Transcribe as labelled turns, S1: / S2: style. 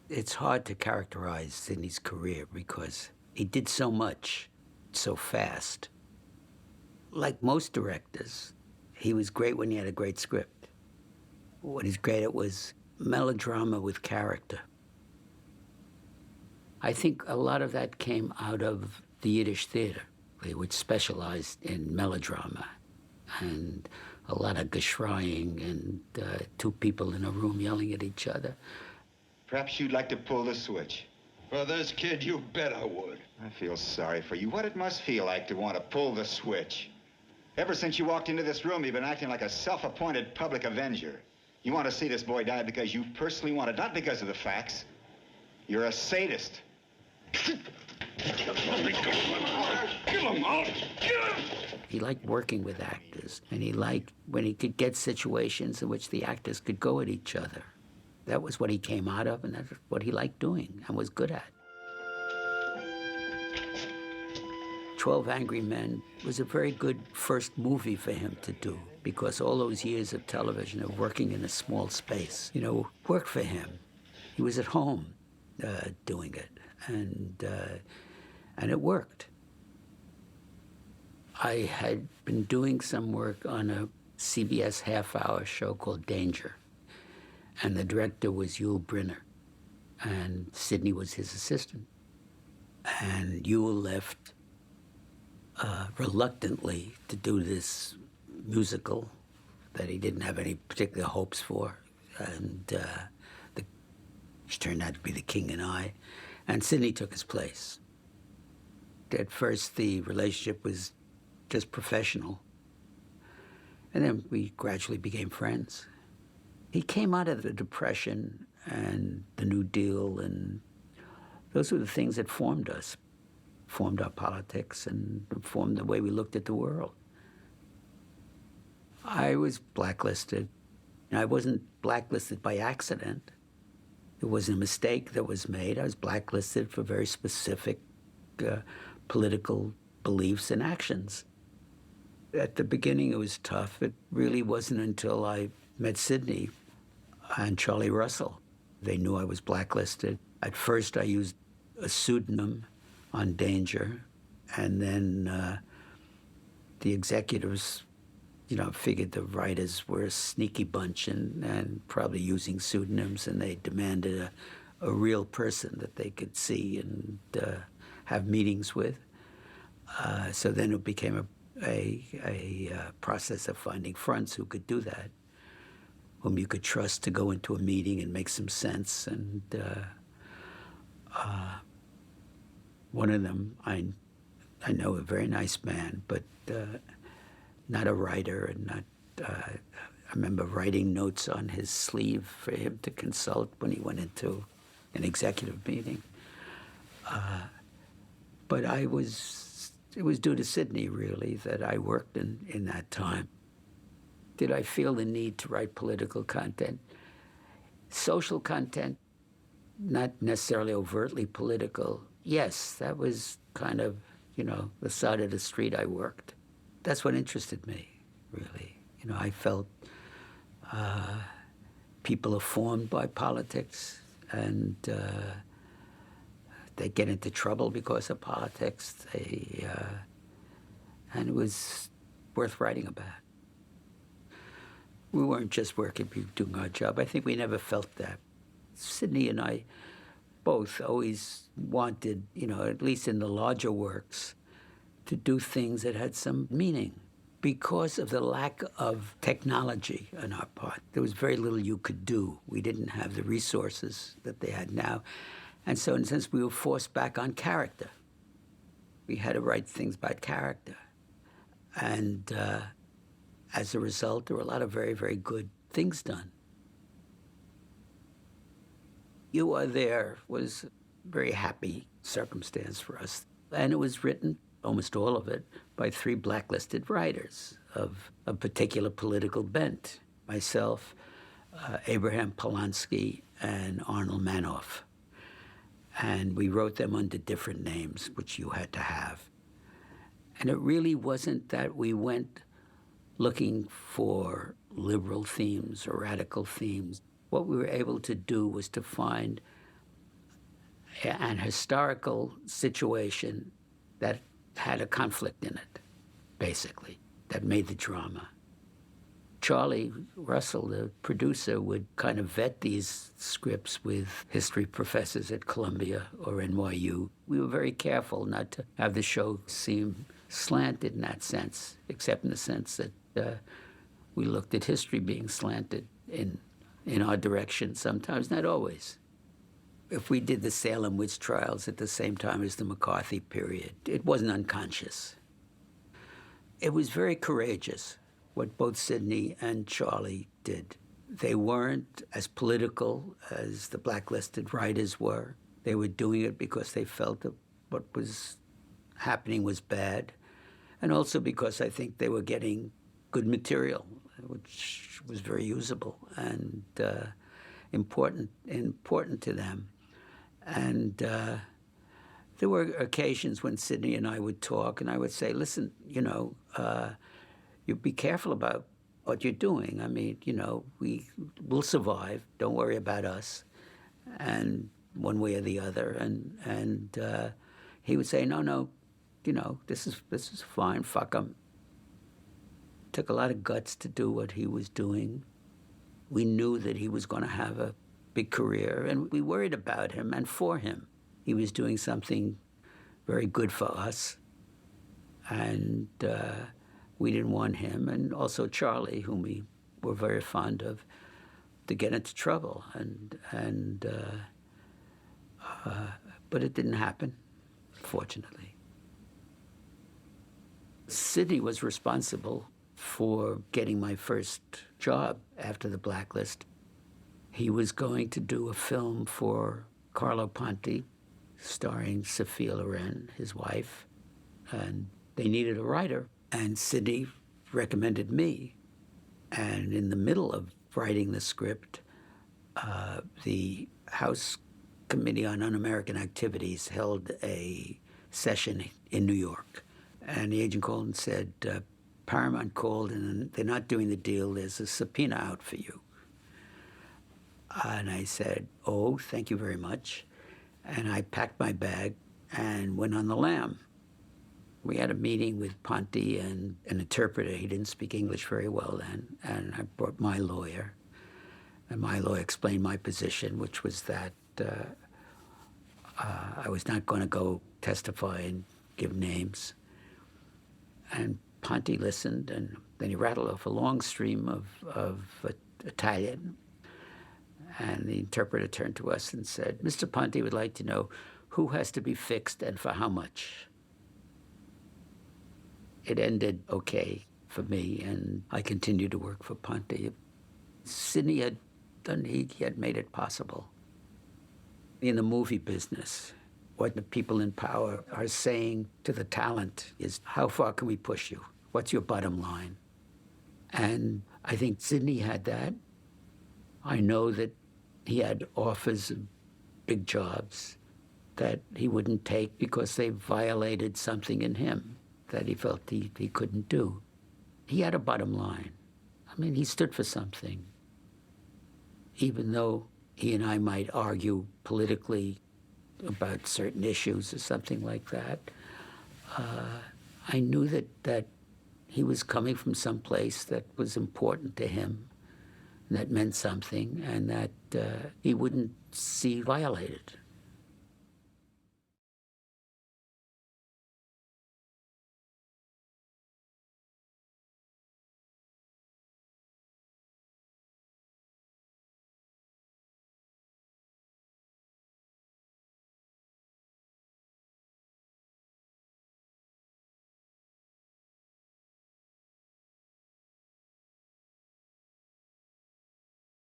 S1: It's hard to characterize Sidney's career because he did so much so fast. Like most directors, he was great when he had a great script. What he's great at was melodrama with character. I think a lot of that came out of the Yiddish theater, which specialized in melodrama and a lot of geschraying and two people in a room yelling at each other.
S2: Perhaps you'd like to pull the switch.
S3: For this kid, you bet I would.
S2: I feel sorry for you. What it must feel like to want to pull the switch. Ever since you walked into this room, you've been acting like a self-appointed public avenger. You want to see this boy die because you personally want it, not because of the facts. You're a sadist.
S3: Kill him out!
S1: He liked working with actors, and he liked when he could get situations in which the actors could go at each other. That was what he came out of, and that's what he liked doing and was good at. 12 Angry Men was a very good first movie for him to do because all those years of television of working in a small space, worked for him. He was at home doing it, and it worked. I had been doing some work on a CBS half-hour show called Danger, and the director was Yul Brynner, and Sidney was his assistant. And Yul left reluctantly to do this musical that he didn't have any particular hopes for, and which turned out to be The King and I, and Sidney took his place. At first, the relationship was just professional, and then we gradually became friends. He came out of the Depression and the New Deal, and those were the things that formed us, formed our politics, and formed the way we looked at the world. I was blacklisted. I wasn't blacklisted by accident. It wasn't a mistake that was made. I was blacklisted for very specific political beliefs and actions. At the beginning, it was tough. It really wasn't until I met Sidney and Charlie Russell. They knew I was blacklisted. At first, I used a pseudonym on Danger, and then the executives, figured the writers were a sneaky bunch and probably using pseudonyms, and they demanded a real person that they could see and have meetings with. So then it became a process of finding fronts who could do that, whom you could trust to go into a meeting and make some sense. And one of them, I know, a very nice man, but not a writer, and not. I remember writing notes on his sleeve for him to consult when he went into an executive meeting. But it was due to Sidney, really, that I worked in that time. Did I feel the need to write political content? Social content, not necessarily overtly political. Yes, that was kind of, the side of the street I worked. That's what interested me, really. I felt people are formed by politics, and they get into trouble because of politics. And it was worth writing about. We weren't just working, we were doing our job. I think we never felt that. Sidney and I both always wanted, at least in the larger works, to do things that had some meaning. Because of the lack of technology on our part, there was very little you could do. We didn't have the resources that they had now. And so in a sense, we were forced back on character. We had to write things about character. And as a result, there were a lot of very, very good things done. You Are There was a very happy circumstance for us. And it was written, almost all of it, by 3 blacklisted writers of a particular political bent. Myself, Abraham Polanski, and Arnold Manoff. And we wrote them under different names, which you had to have. And it really wasn't that we went looking for liberal themes or radical themes. What we were able to do was to find an historical situation that had a conflict in it, basically, that made the drama. Charlie Russell, the producer, would kind of vet these scripts with history professors at Columbia or NYU. We were very careful not to have the show seem slanted in that sense, except in the sense that we looked at history being slanted in our direction sometimes, not always. If we did the Salem witch trials at the same time as the McCarthy period, it wasn't unconscious. It was very courageous what both Sidney and Charlie did. They weren't as political as the blacklisted writers were. They were doing it because they felt that what was happening was bad, and also because I think they were getting good material, which was very usable and important to them. And there were occasions when Sidney and I would talk, and I would say, listen, you be careful about what you're doing. I mean, we'll survive. Don't worry about us, and one way or the other. And he would say, no, this is fine. Fuck him. Took a lot of guts to do what he was doing. We knew that he was going to have a big career, and we worried about him and for him. He was doing something very good for us, and we didn't want him, and also Charlie, whom we were very fond of, to get into trouble. But it didn't happen, fortunately. Sidney was responsible for getting my first job after the blacklist. He was going to do a film for Carlo Ponti, starring Sophia Loren, his wife, and they needed a writer. And Sidney recommended me. And in the middle of writing the script, the House Committee on Un-American Activities held a session in New York. And the agent called and said, Paramount called and they're not doing the deal. There's a subpoena out for you. And I said, oh, thank you very much. And I packed my bag and went on the lam. We had a meeting with Ponti and an interpreter. He didn't speak English very well then. And I brought my lawyer. And my lawyer explained my position, which was that I was not going to go testify and give names. And Ponti listened, and then he rattled off a long stream of Italian. And the interpreter turned to us and said, Mr. Ponti would like to know who has to be fixed and for how much. It ended okay for me, and I continued to work for Ponti. Sidney he had made it possible. In the movie business, what the people in power are saying to the talent is, how far can we push you? What's your bottom line? And I think Sidney had that. I know that he had offers of big jobs that he wouldn't take because they violated something in him that he felt he couldn't do. He had a bottom line. I mean, he stood for something. Even though he and I might argue politically about certain issues or something like that, I knew that he was coming from some place that was important to him, that meant something, and that he wouldn't see violated.